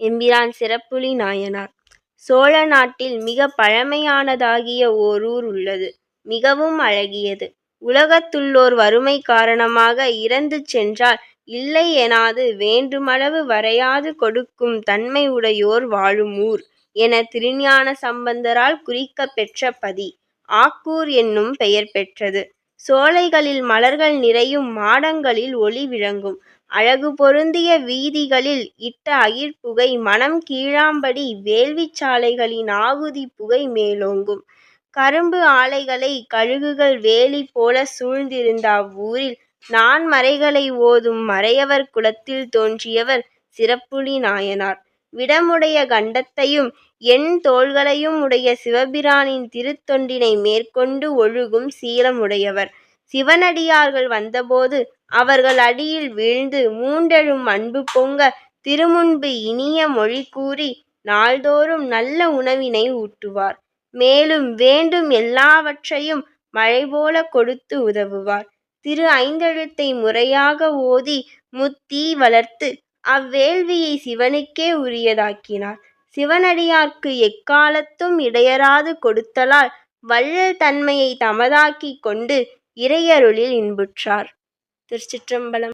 எம்பிரான் சிறப்புலி நாயனார். சோழ நாட்டில் மிக பழமையானதாகிய ஓரூர் உள்ளது. மிகவும் அழகியது. உலகத்துள்ளோர் வறுமை காரணமாக இறந்து சென்றால் இல்லை எனாது வேண்டுமளவு வரையாது கொடுக்கும் தன்மை உடையோர் வாழும் ஊர் என திருஞான சம்பந்தரால் குறிக்கப் பெற்ற பதி ஆக்கூர் என்னும் பெயர் பெற்றது. சோலைகளில் மலர்கள் நிறையும், மாடங்களில் ஒளி விளங்கும், அழகு பொருந்திய வீதிகளில் இட்ட அகிற்புகை மணம் கீழாம்படி வேள்விச் சாலைகளின் ஆகுதி புகை மேலோங்கும். கரும்பு ஆலைகளை கழுகுகள் வேலி போலச் சூழ்ந்திருந்த அவ்வூரில் நான்மறைகளை ஓதும் மறையவர் குலத்தில் தோன்றியவர் சிறப்புலி நாயனார். விடமுடைய கண்டத்தையும் எண் தோள்களையும் உடைய சிவபிரானின் திருத்தொண்டினை மேற்கொண்டு ஒழுகும் சீலமுடையவர். சிவனடியார்கள் வந்தபோது அவர்கள் அடியில் வீழ்ந்து மூண்டெழும் அன்பு பொங்க திருமுன்பு இனிய மொழி கூறி நாள்தோறும் நல்ல உணவினை ஊட்டுவார். மேலும் வேண்டும் எல்லாவற்றையும் மழைபோல கொடுத்து உதவுவார். திரு ஐந்தெழுத்தை முறையாக ஓதி முத்தி வளர்த்து அவ்வேள்வியை சிவனுக்கே உரியதாக்கினார். சிவனடியார்க்கு எக்காலத்தும் இடையராது கொடுத்தலால் வள்ளல் தன்மையை தமதாக்கிக் கொண்டு இறையருளில் இன்புற்றார். திருச்சிற்றம்பலம்.